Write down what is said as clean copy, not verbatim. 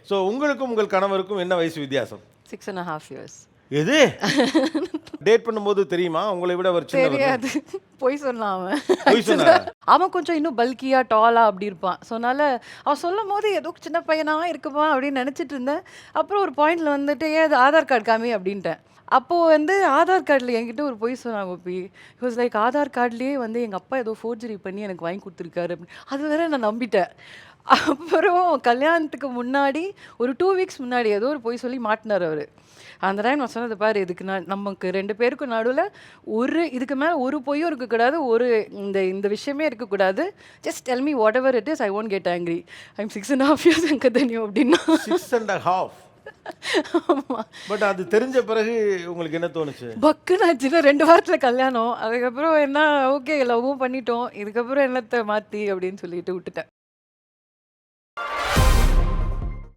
So உங்களுக்கும் உங்கள் கணவருக்கும் என்ன வயசு வித்தியாசம்? 6.5 years. எது? டேட் பண்ணும்போது தெரியுமா உங்களை விட அவர் சின்னவர்? தெரியாது. பொய் சொன்னான் அவன். பொய் சொன்னாரா? அவன் கொஞ்சம் இன்னும் பல்கியா டாலா அப்படி இருப்பான். ஸோ அதனால அவன் சொல்லும் போது ஏதோ சின்ன பையனா இருக்குமா அப்படின்னு நினச்சிட்டு இருந்தேன். அப்புறம் ஒரு பாயிண்ட்ல வந்துட்டு ஏன் அது ஆதார் கார்டு காமி அப்படின்ட்டேன். அப்போது வந்து ஆதார் கார்டில் என்கிட்ட ஒரு பொய் சொன்னாங்க கோபி. வாஸ் லைக் ஆதார் கார்ட்லேயே வந்து எங்கள் அப்பா ஏதோ ஃபோர்ஜரி பண்ணி எனக்கு வாங்கி கொடுத்துருக்காரு அப்படின்னு. அது வேற நான் நம்பிட்டேன். அப்புறம் கல்யாணத்துக்கு முன்னாடி ஒரு 2 வீக்ஸ் முன்னாடி ஏதோ ஒரு பொய் சொல்லி மாட்டினார் அவர். அந்த டைம் நான் சொன்னது பாரு, இதுக்கு நமக்கு 2 பேருக்கும் நடுவில் இதுக்கு மேலே ஒரு பொய்யும் இருக்கக்கூடாது, இந்த விஷயமே இருக்கக்கூடாது. Just tell me what ever it is, I won't get angry. I'm 6.5 years அங்கே தெரியும் அப்படின்னா 6.5. பட் அது தெரிஞ்ச பிறகு உங்களுக்கு என்ன தோணுச்சு? பக்குன்னு ஆச்சுன்னா 2 வாரத்தில் கல்யாணம். அதுக்கப்புறம் என்ன, ஓகே லவ்வும் பண்ணிட்டோம், இதுக்கப்புறம் என்னத்தை மாற்றி அப்படின்னு சொல்லிட்டு விட்டுட்டேன்.